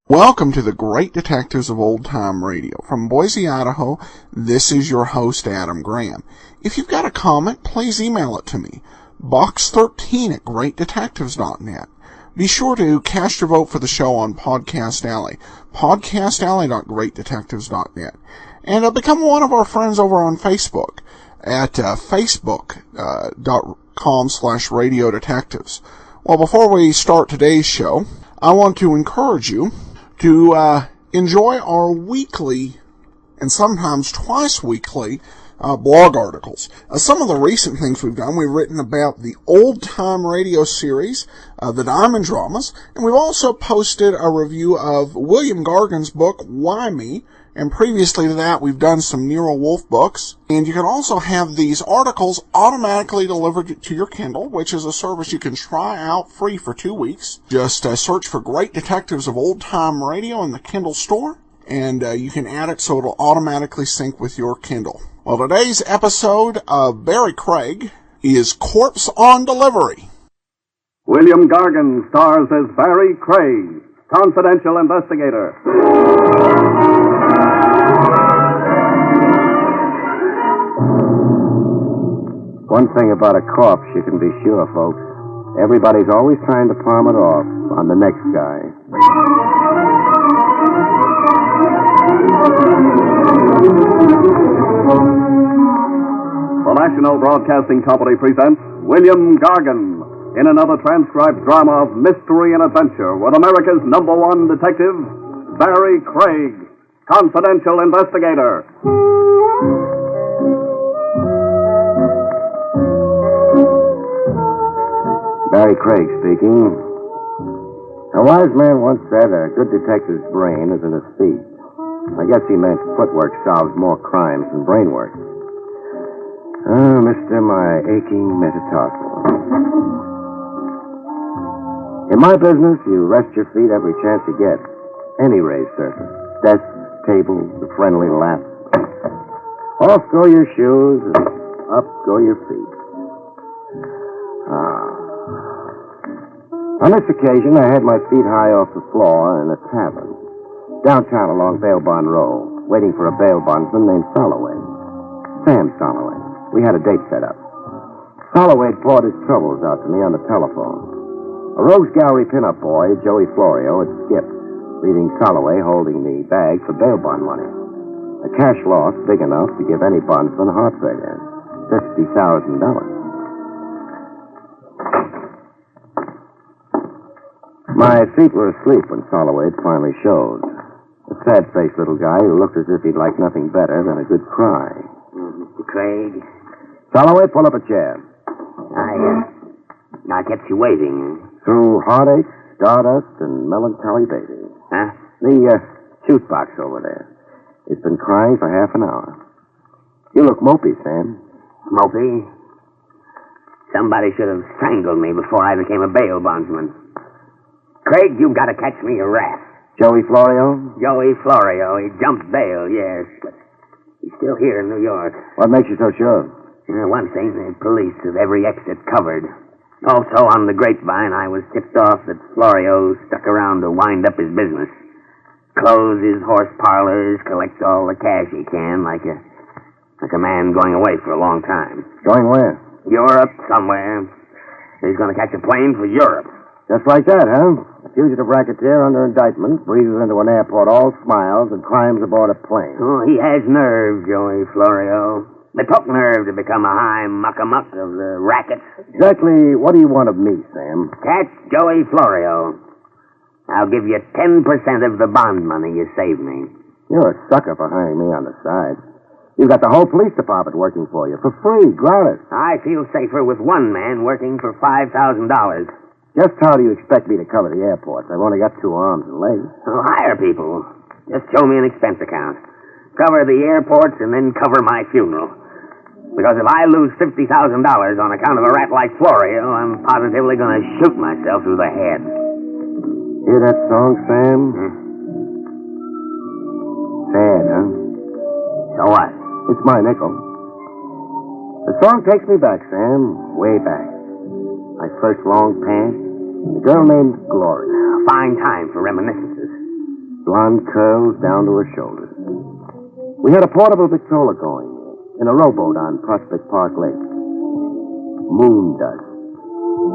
Welcome to the Great Detectives of Old Time Radio. From Boise, Idaho, this is your host, Adam Graham. If you've got a comment, please email it to me, box13@greatdetectives.net. Be sure to cast your vote for the show on Podcast Alley, podcastalley.greatdetectives.net. And become one of our friends over on Facebook at facebook.com/Radio Detectives. Well, before we start today's show, I want to encourage you to enjoy our weekly and sometimes twice weekly blog articles. Some of the recent things we've done, we've written about the Old Time Radio series, the Diamond Dramas, and we've also posted a review of William Gargan's book, Why Me? And previously to that, we've done some Nero Wolfe books. And you can also have these articles automatically delivered to your Kindle, which is a service you can try out free for 2 weeks. Just search for Great Detectives of Old Time Radio in the Kindle store, and you can add it so it'll automatically sync with your Kindle. Well, today's episode of Barrie Craig is Corpse on Delivery. William Gargan stars as Barrie Craig, confidential investigator. One thing about a corpse you can be sure, folks. Everybody's always trying to palm it off on the next guy. The National Broadcasting Company presents William Gargan in another transcribed drama of mystery and adventure with America's #1 detective, Barrie Craig, confidential investigator. Barrie Craig speaking. A wise man once said a good detective's brain is in his feet. I guess he meant footwork solves more crimes than brain work. Oh, Mr. My aching metatarsal. In my business, you rest your feet every chance you get. Any raised surface. Desks, tables, a friendly lap. Off go your shoes, and up go your feet. On this occasion, I had my feet high off the floor in a tavern, downtown along Bail Bond Row, waiting for a bail bondsman named Soloway. Sam Soloway. We had a date set up. Soloway had poured his troubles out to me on the telephone. A Rogues Gallery pinup boy, Joey Florio, had skipped, leaving Soloway holding the bag for bail bond money. A cash loss big enough to give any bondsman heart failure. $50,000. My feet were asleep when Soloway finally showed. A sad-faced little guy who looked as if he'd like nothing better than a good cry. Mr. Craig? Soloway, pull up a chair. I kept you waiting. Through heartache, stardust, and melancholy baby. Huh? The juice box over there. It's been crying for half an hour. You look mopey, Sam. Mopey? Somebody should have strangled me before I became a bail bondsman. Craig, you've got to catch me a rat. Joey Florio? Joey Florio. He jumped bail, yes, but he's still here in New York. What makes you so sure? One thing, the police have every exit covered. Also, on the grapevine, I was tipped off that Florio stuck around to wind up his business. Close his horse parlors, collect all the cash he can, like a man going away for a long time. Going where? Europe, somewhere. He's going to catch a plane for Europe. Just like that, huh? A fugitive racketeer under indictment breezes into an airport all smiles and climbs aboard a plane. Oh, he has nerve, Joey Florio. It took nerve to become a high muck-a-muck of the rackets. Exactly what do you want of me, Sam? Catch Joey Florio. I'll give you 10% of the bond money you saved me. You're a sucker for hiring me on the side. You've got the whole police department working for you, for free, gratis. I feel safer with one man working for $5,000. Just how do you expect me to cover the airports? I've only got 2 arms and legs. Oh, hire people. Just show me an expense account. Cover the airports and then cover my funeral. Because if I lose $50,000 on account of a rat like Florio, I'm positively going to shoot myself through the head. Hear that song, Sam? Sad, huh? So what? It's my nickel. The song takes me back, Sam. Way back. My first long past. A girl named Gloria. Fine time for reminiscences. Blonde curls down to her shoulders. We had a portable Victrola going in a rowboat on Prospect Park Lake. Moon Dust.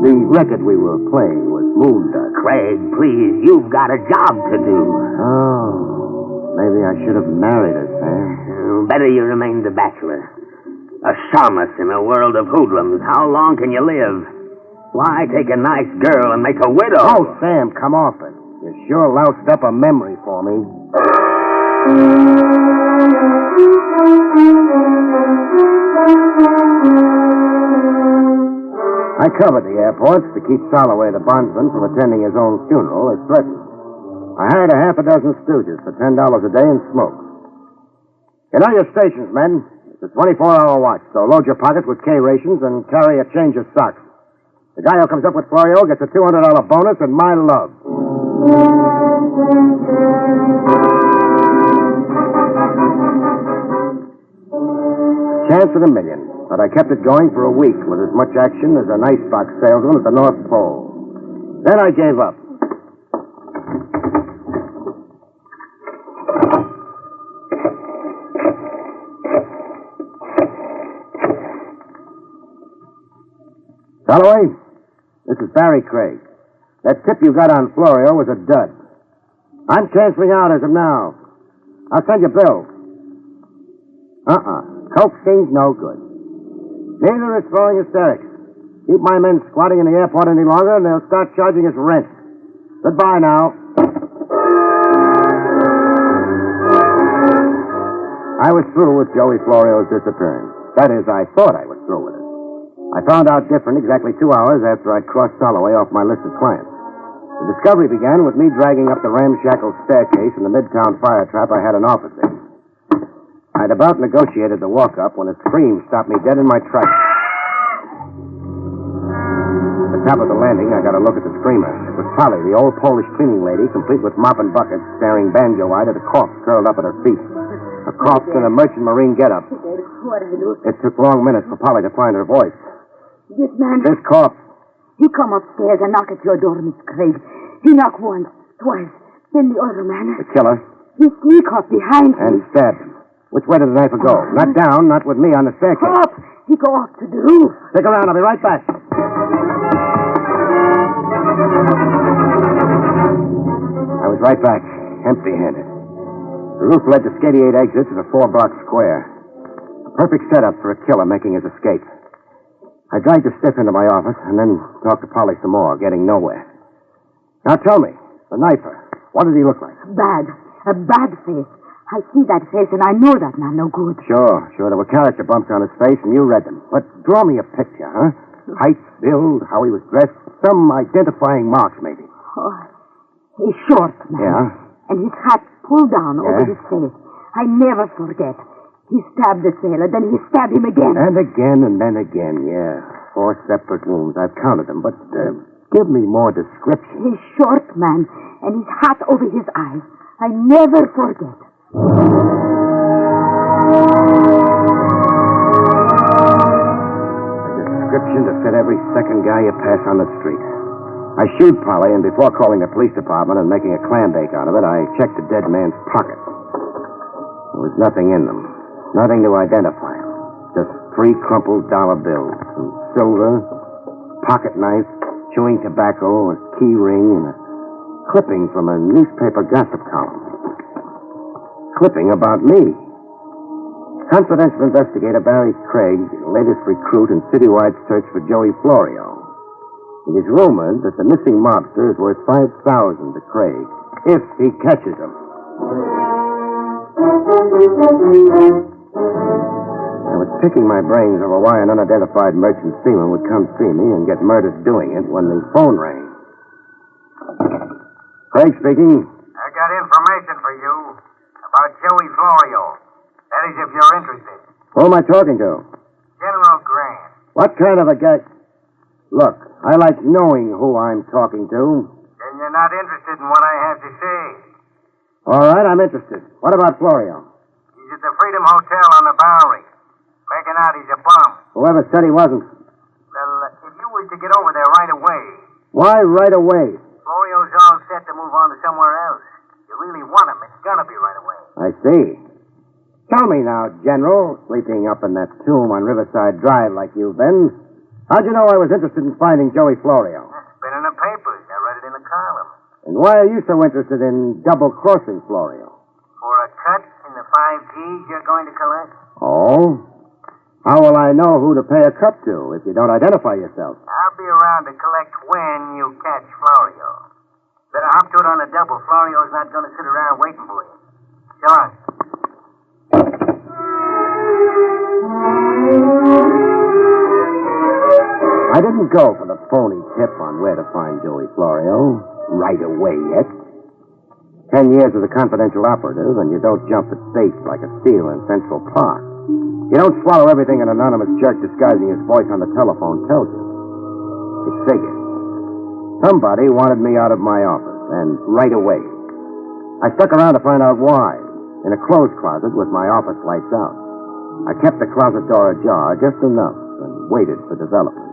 The record we were playing was Moon Dust. Craig, please, you've got a job to do. Oh, maybe I should have married her, Sam. Better you remained a bachelor. A shamus in a world of hoodlums. How long can you live? Why take a nice girl and make a widow? Oh, Sam, come off it. You sure loused up a memory for me. I covered the airports to keep Soloway, the bondsman, from attending his own funeral as threatened. I hired a half a dozen stooges for $10 a day and smoke. You know your stations, men. It's a 24-hour watch, so load your pockets with K rations and carry a change of socks. The guy who comes up with Florio gets a $200 bonus and my love. Chance of a million, but I kept it going for a week with as much action as an icebox salesman at the North Pole. Then I gave up. Soloway, this is Barrie Craig. That tip you got on Florio was a dud. I'm canceling out as of now. I'll send you bills. Coaxing's no good. Neither is throwing hysterics. Keep my men squatting in the airport any longer, and they'll start charging us rent. Goodbye now. I was through with Joey Florio's disappearance. That is, I thought I was through with it. I found out different exactly 2 hours after I'd crossed Soloway off my list of clients. The discovery began with me dragging up the ramshackle staircase in the Midtown fire trap I had an office in. I'd about negotiated the walk-up when a scream stopped me dead in my tracks. At the top of the landing, I got a look at the screamer. It was Polly, the old Polish cleaning lady, complete with mop and bucket, staring banjo-eyed at a corpse curled up at her feet. A corpse in a merchant marine getup. It took long minutes for Polly to find her voice. This man... This corpse. He come upstairs and knock at your door, Miss Craig. He knock once, twice. Then the other man... The killer. He sneak up behind And him. stabbed him. Which way did the knife go? Not down, not with me on the staircase. Up! He go up to the roof. Stick around, I'll be right back. I was right back, empty-handed. The roof led to 88 exits at a 4-block square. A perfect setup for a killer making his escape. I dragged the stiff into my office and then talked to Polly some more, getting nowhere. Now tell me, the knifer, what did he look like? Bad. A bad face. I see that face and I know that man no good. Sure. There were character bumps on his face and you read them. But draw me a picture, huh? Height, build, how he was dressed, some identifying marks maybe. Oh, he's short, man. Yeah? And his hat pulled down over his face. I never forget. He stabbed the sailor, then he stabbed him again. And again, and then again, yeah. 4 separate wounds. I've counted them, but give me more description. He's short, man, and his hat over his eyes. I never forget. A description to fit every second guy you pass on the street. I shooed Polly, and before calling the police department and making a clam bake out of it, I checked the dead man's pockets. There was nothing in them. Nothing to identify him. Just 3 crumpled dollar bills, some silver, pocket knife, chewing tobacco, a key ring, and a clipping from a newspaper gossip column. Clipping about me. Confidential investigator Barrie Craig, latest recruit in citywide search for Joey Florio. It is rumored that the missing mobster is worth $5,000 to Craig, if he catches him. I was picking my brains over why an unidentified merchant seaman would come see me and get murdered doing it when the phone rang. Craig speaking. I got information for you about Joey Florio. That is, if you're interested. Who am I talking to? General Grant. What kind of a guy? Look, I like knowing who I'm talking to. Then you're not interested in what I have to say. All right, I'm interested. What about Florio? He's at the Freedom Hotel on the Barrie. Making out he's a bum. Whoever said he wasn't. Well, if you was to get over there right away... Why right away? Florio's all set to move on to somewhere else. You really want him, it's gonna be right away. I see. Tell me now, General, sleeping up in that tomb on Riverside Drive like you've been, how'd you know I was interested in finding Joey Florio? It's been in the papers. I read it in the column. And why are you so interested in double-crossing Florio? For a cut in the 5 Gs you're going to collect? Oh? How will I know who to pay a cut to if you don't identify yourself? I'll be around to collect when you catch Florio. Better hop to it on a double. Florio's not going to sit around waiting for you. So on. I didn't go for the phony tip on where to find Joey Florio right away yet. 10 years as a confidential operative, and you don't jump at bait like a steal in Central Park. You don't swallow everything an anonymous jerk disguising his voice on the telephone tells you. It figured. Somebody wanted me out of my office, and right away. I stuck around to find out why, in a clothes closet with my office lights out. I kept the closet door ajar just enough and waited for development.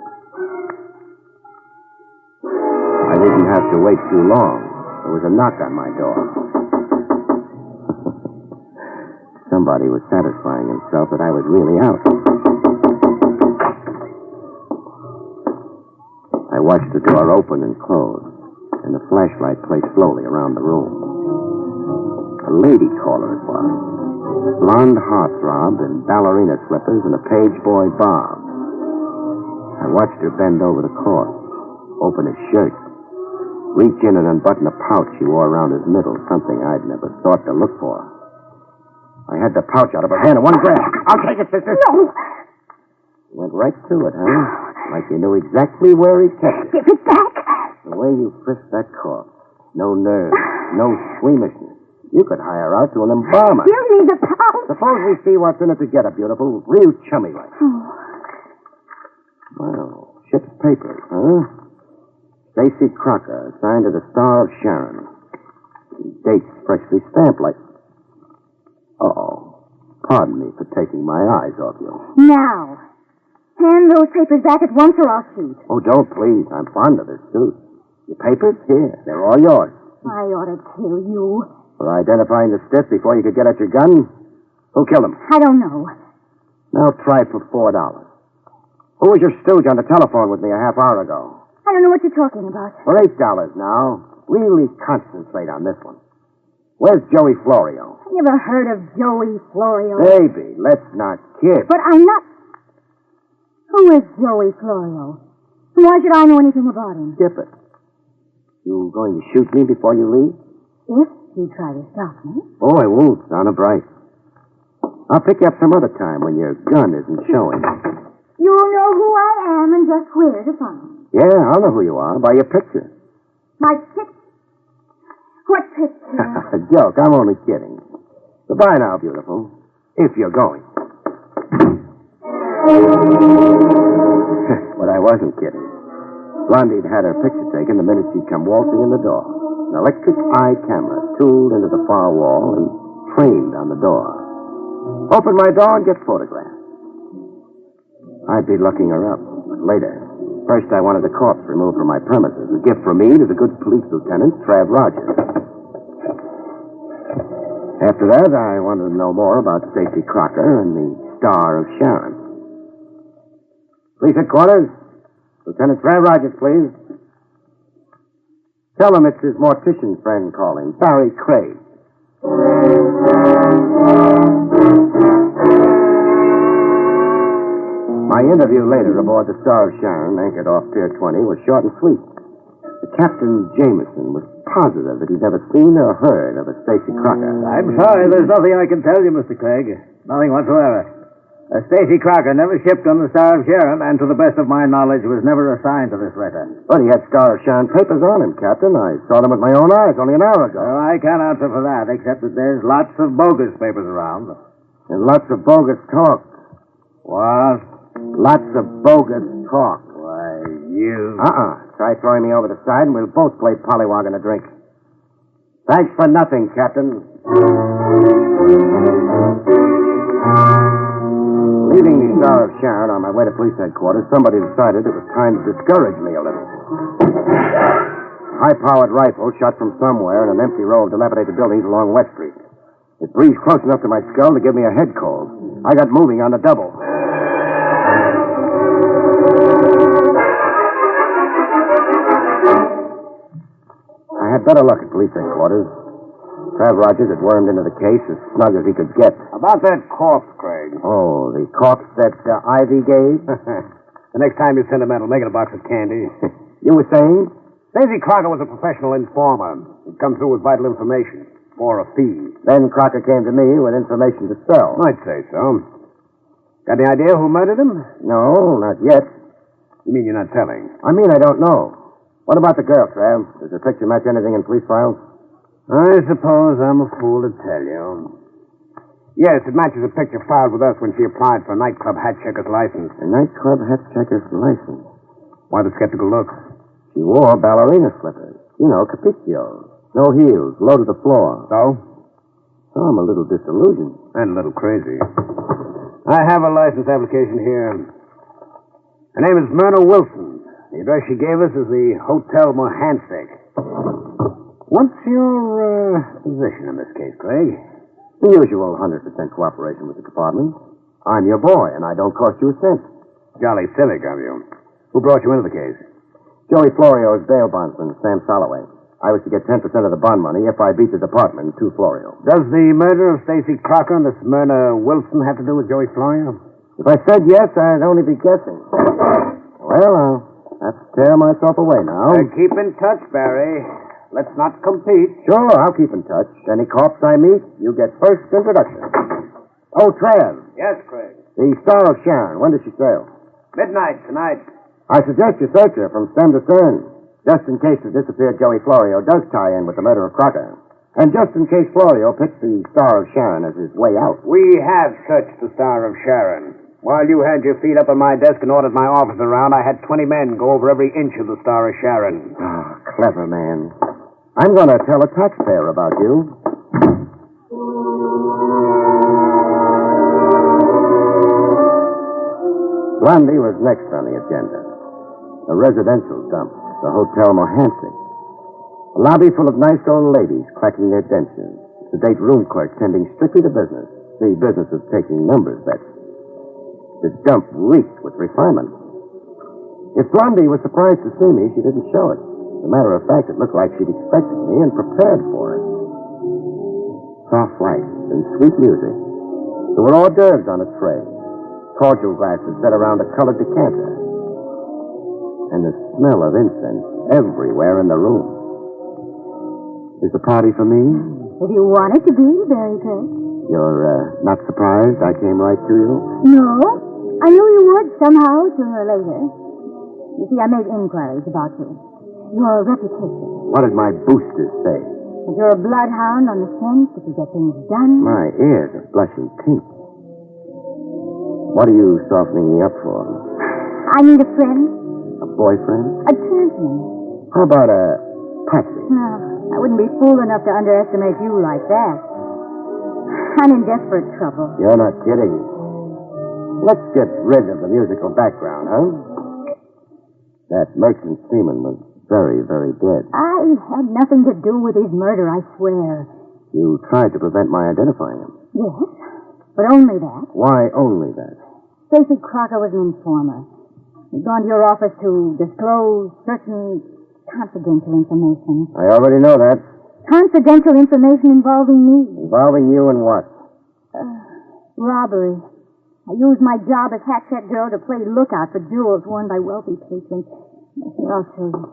I didn't have to wait too long. There was a knock on my door. Somebody was satisfying himself that I was really out. I watched the door open and close, and the flashlight play slowly around the room. A lady caller it was. Blonde heartthrob in ballerina slippers and a page boy bob. I watched her bend over the corpse, open his shirt, reach in and unbutton a pouch he wore around his middle, something I'd never thought to look for. I had the pouch out of her hand in one grab. I'll take it, sister. No. Went right to it, huh? Like you knew exactly where he kept it. Give it back. The way you frisked that corpse. No nerves, no squeamishness. You could hire out to an embalmer. Give me the pouch. Suppose we see what's in it together, beautiful. Real chummy like. Oh. Well, ship's papers, huh? Stacy Crocker, signed to the Star of Sharon. Dates freshly stamped like... Uh-oh. Pardon me for taking my eyes off you. Now, hand those papers back at once or I'll shoot. Oh, don't, please. I'm fond of this suit. Your papers? Here. They're all yours. I ought to kill you. For identifying the stiff before you could get at your gun? Who killed him? I don't know. Now try for $4. Who was your stooge on the telephone with me a half hour ago? I don't know what you're talking about. For $8 now. Really concentrate on this one. Where's Joey Florio? I never heard of Joey Florio. Baby, let's not kid. But I'm not... Who is Joey Florio? Why should I know anything about him? Skip it. You going to shoot me before you leave? If you try to stop me. Oh, I won't. Honor bright. I'll pick you up some other time when your gun isn't showing. You'll know who I am and just where to find me. Yeah, I'll know who you are by your picture. My picture? What picture? A joke. I'm only kidding. Goodbye now, beautiful. If you're going. But I wasn't kidding. Blondie'd had her picture taken the minute she'd come waltzing in the door. An electric eye camera tooled into the far wall and trained on the door. Open my door and get photographed. I'd be looking her up, but later. First, I wanted the corpse removed from my premises. A gift from me to the good police lieutenant, Trav Rogers. After that, I wanted to know more about Stacy Crocker and the Star of Sharon. Police headquarters. Lieutenant Trav Rogers, please. Tell him it's his mortician friend calling, Barrie Craig. My interview later aboard the Star of Sharon, anchored off Pier 20, was short and sweet. The Captain Jameson was positive that he'd never seen or heard of a Stacy Crocker. I'm sorry, there's nothing I can tell you, Mr. Craig. Nothing whatsoever. Stacy Crocker never shipped on the Star of Sharon, and to the best of my knowledge, was never assigned to this letter. But he had Star of Sharon papers on him, Captain. I saw them with my own eyes only an hour ago. Well, I can't answer for that, except that there's lots of bogus papers around. And lots of bogus talk. What? Lots of bogus talk. Why, you... Try throwing me over the side and we'll both play pollywog in a drink. Thanks for nothing, Captain. Leaving the Star of Sharon on my way to police headquarters, somebody decided it was time to discourage me a little. High-powered rifle shot from somewhere in an empty row of dilapidated buildings along West Street. It breezed close enough to my skull to give me a head cold. I got moving on the double. I had better luck at police headquarters. Trav Rogers had wormed into the case as snug as he could get. About that corpse, Craig. Oh, the corpse that Ivy gave? The next time you're sentimental, make it a box of candy. You were saying? Stacey Crocker was a professional informer. He'd come through with vital information for a fee. Then Crocker came to me with information to sell. I'd say so. Got any idea who murdered him? No, not yet. You mean you're not telling? I mean, I don't know. What about the girl, Trav? Does her picture match anything in police files? I suppose I'm a fool to tell you. Yes, it matches a picture filed with us when she applied for a nightclub hat checker's license. A nightclub hat checker's license? Why the skeptical look? She wore ballerina slippers. You know, capriccios. No heels, low to the floor. So? So I'm a little disillusioned. And a little crazy. I have a license application here. Her name is Myrna Wilson. The address she gave us is the Hotel Mohansick. What's your position in this case, Craig? The usual 100% cooperation with the department. I'm your boy, and I don't cost you a cent. Jolly civic of you. Who brought you into the case? Joey Florio's bail bondsman, Sam Soloway. I was to get 10% of the bond money if I beat the department to Florio. Does the murder of Stacey Crocker and this Myrna Wilson have to do with Joey Florio? If I said yes, I'd only be guessing. Well, I'll have to tear myself away now. Keep in touch, Barrie. Let's not compete. Sure, I'll keep in touch. Any corpse I meet, you get first introduction. Oh, Trav. Yes, Craig. The Star of Sharon. When does she sail? Midnight tonight. I suggest you search her from stem to stern, just in case the disappeared Joey Florio does tie in with the murder of Crocker. And just in case Florio picks the Star of Sharon as his way out. We have searched the Star of Sharon. While you had your feet up on my desk and ordered my office around, I had 20 men go over every inch of the Star of Sharon. Ah, clever man. I'm going to tell a taxpayer about you. Blondie was next on the agenda. A residential dump, the Hotel Mohansick. A lobby full of nice old ladies clacking their dentures. The sedate room clerk tending strictly to business, the business of taking numbers bets. The dump reeked with refinement. If Blondie was surprised to see me, she didn't show it. As a matter of fact, it looked like she'd expected me and prepared for it. Soft lights and sweet music. There were hors d'oeuvres on a tray. Cordial glasses set around a colored decanter. And the smell of incense everywhere in the room. Is the party for me? If you want it to be, Barrie Craig. You're not surprised I came right to you? No. I knew you would somehow, sooner or later. You see, I made inquiries about you. Your reputation. What did my boosters say? That you're a bloodhound on the scent, that you get things done. My ears are blushing pink. What are you softening me up for? I need a friend. A boyfriend? A champion. How about a patsy? No, I wouldn't be fool enough to underestimate you like that. I'm in desperate trouble. You're not kidding. Let's get rid of the musical background, huh? That merchant seaman was very, very dead. I had nothing to do with his murder, I swear. You tried to prevent my identifying him. Yes, but only that. Why only that? Stacey Crocker was an informer. He'd gone to your office to disclose certain confidential information. I already know that. Confidential information involving me. Involving you in what? Robbery. I used my job as hat check girl to play lookout for jewels worn by wealthy patrons. Here, I'll show you.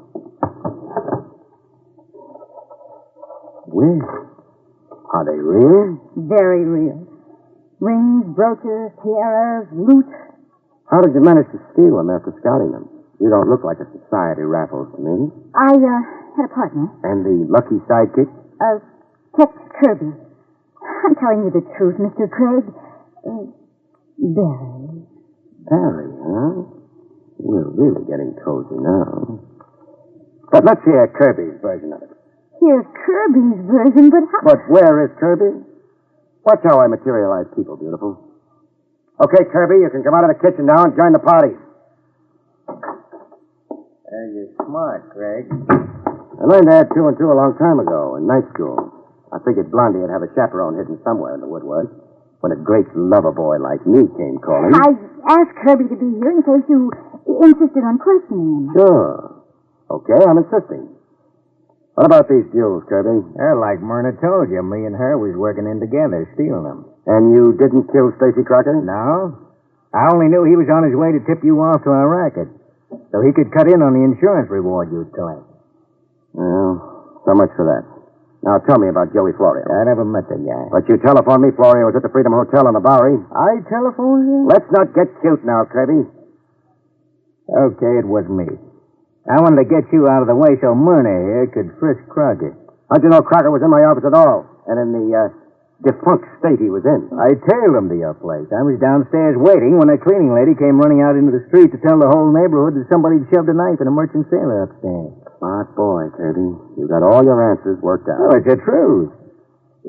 Where? Are they real? Very real. Rings, brooches, tiaras, loot. How did you manage to steal them after scouting them? You don't look like a society Raffles to me. I had a partner. And the lucky sidekick? Tex Kirby. I'm telling you the truth, Mr. Craig. Barrie. Barrie, huh? We're really getting cozy now. But let's hear Kirby's version of it. Here's Kirby's version, but how... But where is Kirby? Watch how I materialize people, beautiful. Okay, Kirby, you can come out of the kitchen now and join the party. You're smart, Greg. I learned to add 2 and 2 a long time ago in night school. I figured Blondie would have a chaperone hidden somewhere in the woodwork when a great lover boy like me came calling. I asked Kirby to be here in case you insisted on questioning him. Sure. Okay, I'm insisting. What about these jewels, Kirby? Well, like Myrna told you, me and her was working in together, stealing them. And you didn't kill Stacy Crocker? No. I only knew he was on his way to tip you off to our racket, so he could cut in on the insurance reward you'd collect. Well, so much for that. Now tell me about Joey Florio. I never met the guy. But you telephoned me Florio was at the Freedom Hotel on the Barrie. I telephoned you? Let's not get cute now, Kirby. Okay, it was me. I wanted to get you out of the way so Myrna here could frisk Crocker. How'd you know Crocker was in my office at all? And in the defunct state he was in? I tailed him to your place. I was downstairs waiting when a cleaning lady came running out into the street to tell the whole neighborhood that somebody had shoved a knife in a merchant sailor upstairs. Smart boy, Kirby. You got all your answers worked out. Oh, it's the truth.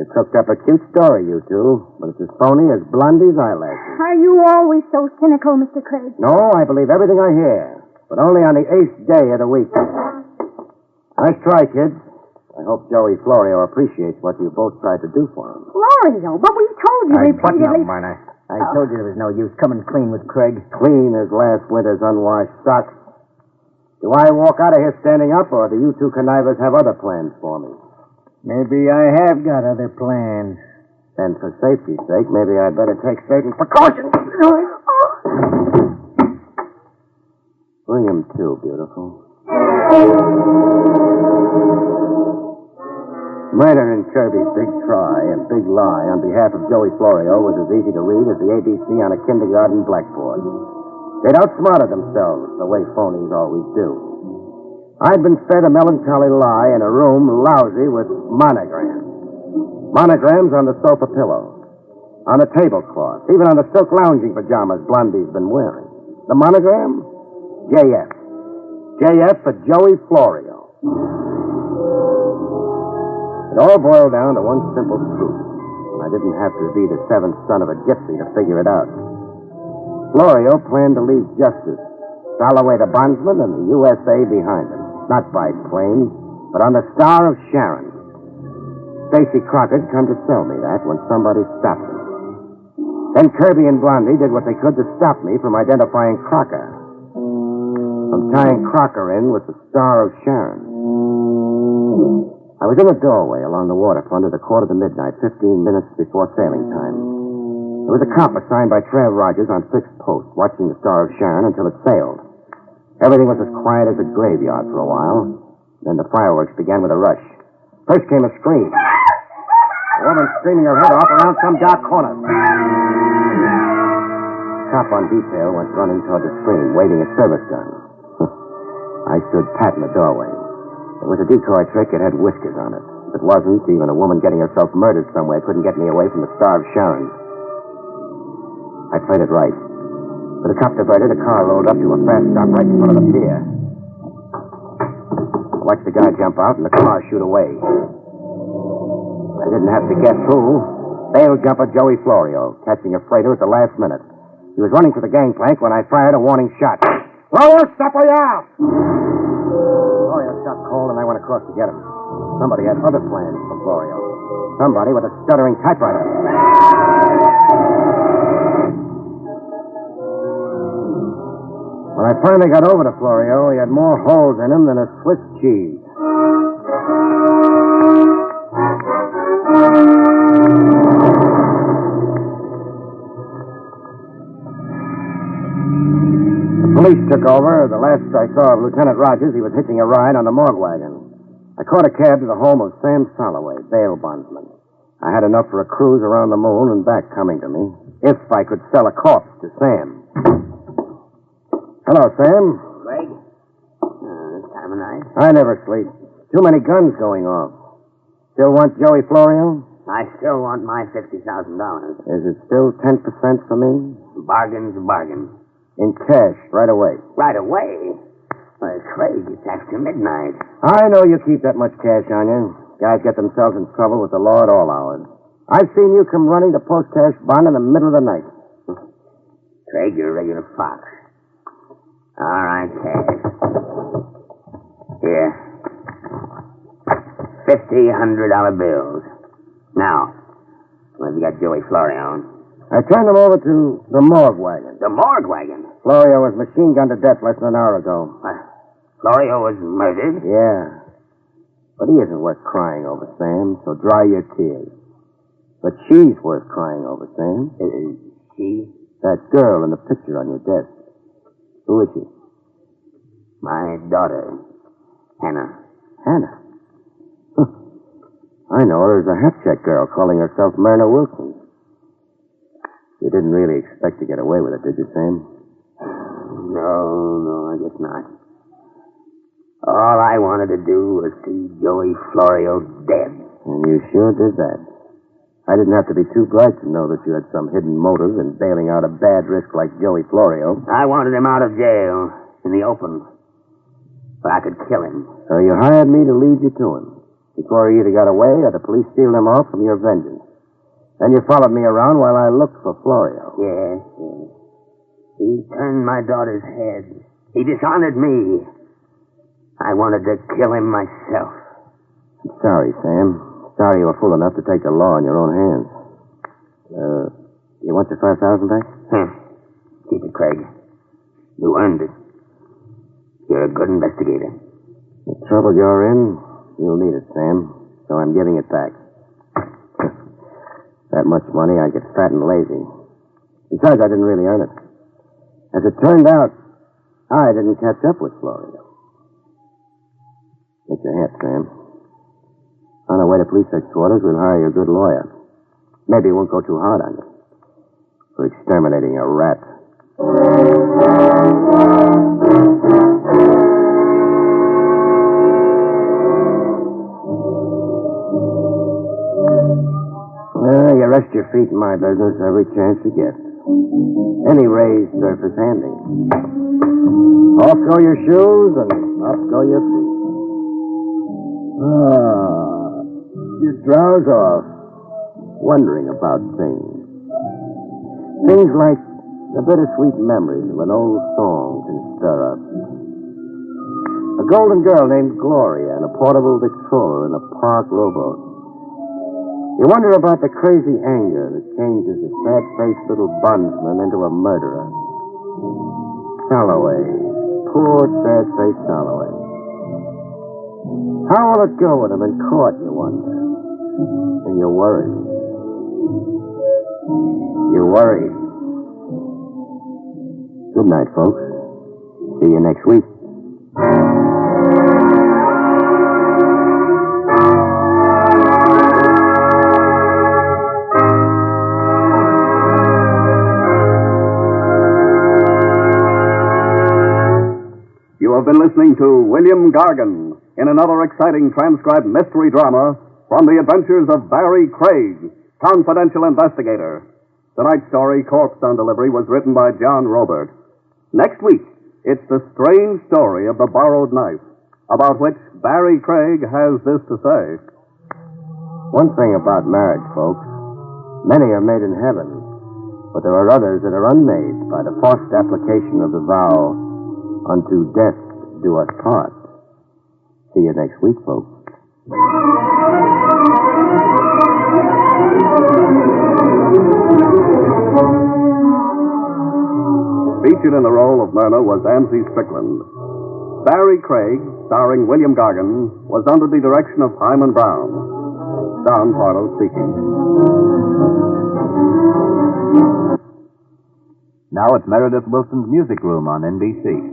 You cooked up a cute story, you two, but it's as phony as Blondie's eyelashes. Are you always so cynical, Mr. Craig? No, I believe everything I hear, but only on the 8th day of the week. Nice try, kids. I hope Joey Florio appreciates what you both tried to do for him. Florio, but we told you Button up, repeatedly... Myrna. I told you there was no use coming clean with Craig. Clean as last winter's unwashed socks. Do I walk out of here standing up, or do you two connivers have other plans for me? Maybe I have got other plans. Then for safety's sake, maybe I'd better take certain precautions. Bring him to, beautiful. Murder in Kirby's big try and big lie on behalf of Joey Florio was as easy to read as the ABC on a kindergarten blackboard. They'd outsmarted themselves the way phonies always do. I'd been fed a melancholy lie in a room lousy with monograms. Monograms on the sofa pillow, on the tablecloth, even on the silk lounging pajamas Blondie's been wearing. The monogram? JF. JF for Joey Florio. It all boiled down to one simple truth. I didn't have to be the 7th son of a gypsy to figure it out. Florio planned to leave justice, Holloway the bondsman, and the USA behind him. Not by plane, but on the Star of Sharon. Stacy Crocker had come to tell me that when somebody stopped him. Then Kirby and Blondie did what they could to stop me from identifying Crocker. From tying Crocker in with the Star of Sharon. I was in a doorway along the waterfront at 1:45, 15 minutes before sailing time. There was a cop assigned by Trev Rogers on 6th post, watching the Star of Sharon until it sailed. Everything was as quiet as a graveyard for a while. Then the fireworks began with a rush. First came a scream. A woman screaming her head off around some dark corner. Cop on detail went running toward the screen, waving a service gun. I stood pat in the doorway. It was a decoy trick. It had whiskers on it. If it wasn't, even a woman getting herself murdered somewhere couldn't get me away from the Star of Sharon. I played it right. With the cop diverted, a car rolled up to a fast stop right in front of the pier. I watched the guy jump out and the car shoot away. I didn't have to guess who. Bail jumper Joey Florio, catching a freighter at the last minute. He was running for the gangplank when I fired a warning shot. Florio, stop or you're out! Florio stopped cold and I went across to get him. Somebody had other plans for Florio. Somebody with a stuttering typewriter. When I finally got over to Florio, he had more holes in him than a Swiss cheese. The police took over. The last I saw of Lieutenant Rogers, he was hitching a ride on the morgue wagon. I caught a cab to the home of Sam Holloway, bail bondsman. I had enough for a cruise around the moon and back coming to me, if I could sell a corpse to Sam. Hello, Sam. Greg? This time of night? I never sleep. Too many guns going off. Still want Joey Florio? I still want my $50,000. Is it still 10% for me? Bargain's a bargain. In cash, right away. Right away? Well, Craig, it's after midnight. I know you keep that much cash on you. Guys get themselves in trouble with the law at all hours. I've seen you come running to post cash bond in the middle of the night. Craig, you're a regular fox. All right, cash. Here. $100 bills. Now, what have you got Joey Florio? I turned him over to the morgue wagon. The morgue wagon? Florio was machine gunned to death less than an hour ago. Florio was murdered? Yeah. But he isn't worth crying over, Sam, so dry your tears. But she's worth crying over, Sam. She? That girl in the picture on your desk. Who is she? My daughter, Hannah. Hannah? I know her as a hat-check girl calling herself Myrna Wilson. You didn't really expect to get away with it, did you, Sam? No, I guess not. All I wanted to do was see Joey Florio dead. And you sure did that. I didn't have to be too bright to know that you had some hidden motive in bailing out a bad risk like Joey Florio. I wanted him out of jail, in the open, so I could kill him. So you hired me to lead you to him, before he either got away or the police steal him off from your vengeance. Then you followed me around while I looked for Florio. Yes. He turned my daughter's head. He dishonored me. I wanted to kill him myself. I'm sorry, Sam. Sorry you were fool enough to take the law in your own hands. You want your $5,000 back? Keep it, Craig. You earned it. You're a good investigator. The trouble you're in, you'll need it, Sam. So I'm giving it back. That much money, I get fat and lazy. Besides, I didn't really earn it. As it turned out, I didn't catch up with Florio. Get your hat, Sam. On our way to police headquarters, we'll hire you a good lawyer. Maybe it won't go too hard on you for exterminating a rat. You rest your feet in my business every chance you get. Any raised surface handy. Off go your shoes and off go your feet. You drowse off, wondering about things. Things like the bittersweet memories of an old song can stir up. A golden girl named Gloria and a portable Victrola in a park rowboat. You wonder about the crazy anger that changes a sad-faced little bondsman into a murderer. Holloway. Poor, sad-faced Holloway. How will it go with him in court, you wonder? And you're worried. You're worried. Good night, folks. See you next week. You have been listening to William Gargan in another exciting transcribed mystery drama from the adventures of Barrie Craig, confidential investigator. Tonight's story, Corpse on Delivery, was written by John Robert. Next week, it's the strange story of the borrowed knife, about which Barrie Craig has this to say. One thing about marriage, folks, many are made in heaven, but there are others that are unmade by the forced application of the vow, unto death do us part. See you next week, folks. Featured in the role of Myrna was Amzie Strickland. Barrie Craig, starring William Gargan, was under the direction of Hyman Brown. Don Parlow speaking. Now it's Meredith Wilson's Music Room on NBC.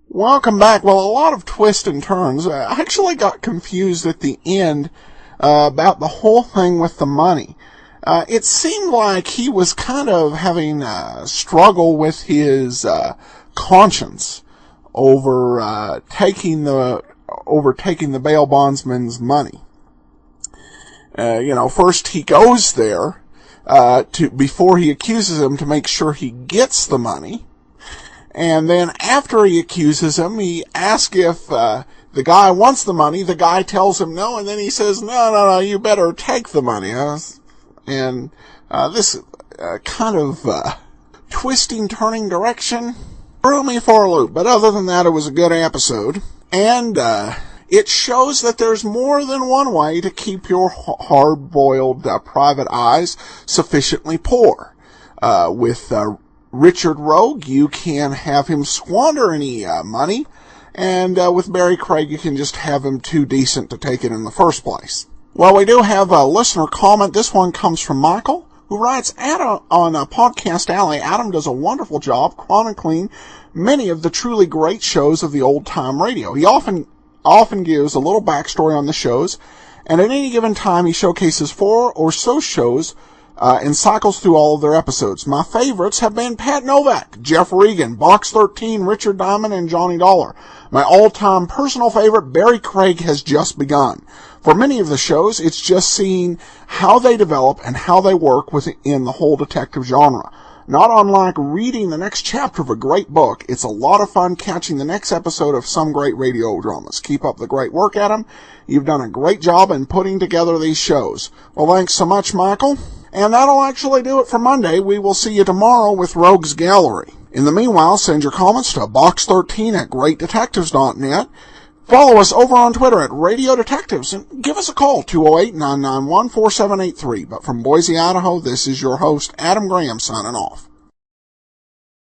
Welcome back. Well, a lot of twists and turns. I actually got confused at the end about the whole thing with the money. It seemed like he was kind of having a struggle with his conscience over taking the bail bondsman's money. First he goes there before he accuses him to make sure he gets the money. And then after he accuses him, he asks if the guy wants the money. The guy tells him no, and then he says, no, you better take the money. And this kind of twisting, turning direction threw me for a loop. But other than that, it was a good episode. And it shows that there's more than one way to keep your hard-boiled private eyes sufficiently poor. With Richard Rogue, you can have him squander any money, and with Barrie Craig, you can just have him too decent to take it in the first place. Well, we do have a listener comment. This one comes from Michael, who writes, on Podcast Alley, Adam does a wonderful job chronicling many of the truly great shows of the old-time radio. He often gives a little backstory on the shows, and at any given time he showcases 4 or so shows and cycles through all of their episodes. My favorites have been Pat Novak, Jeff Regan, Box 13, Richard Diamond, and Johnny Dollar. My all-time personal favorite, Barrie Craig, has just begun. For many of the shows, it's just seeing how they develop and how they work within the whole detective genre. Not unlike reading the next chapter of a great book, it's a lot of fun catching the next episode of some great radio dramas. Keep up the great work, Adam. You've done a great job in putting together these shows. Well, thanks so much, Michael. And that'll actually do it for Monday. We will see you tomorrow with Rogue's Gallery. In the meanwhile, send your comments to box13@greatdetectives.net. Follow us over on Twitter at Radio Detectives and give us a call, 208-991-4783. But from Boise, Idaho, this is your host, Adam Graham, signing off.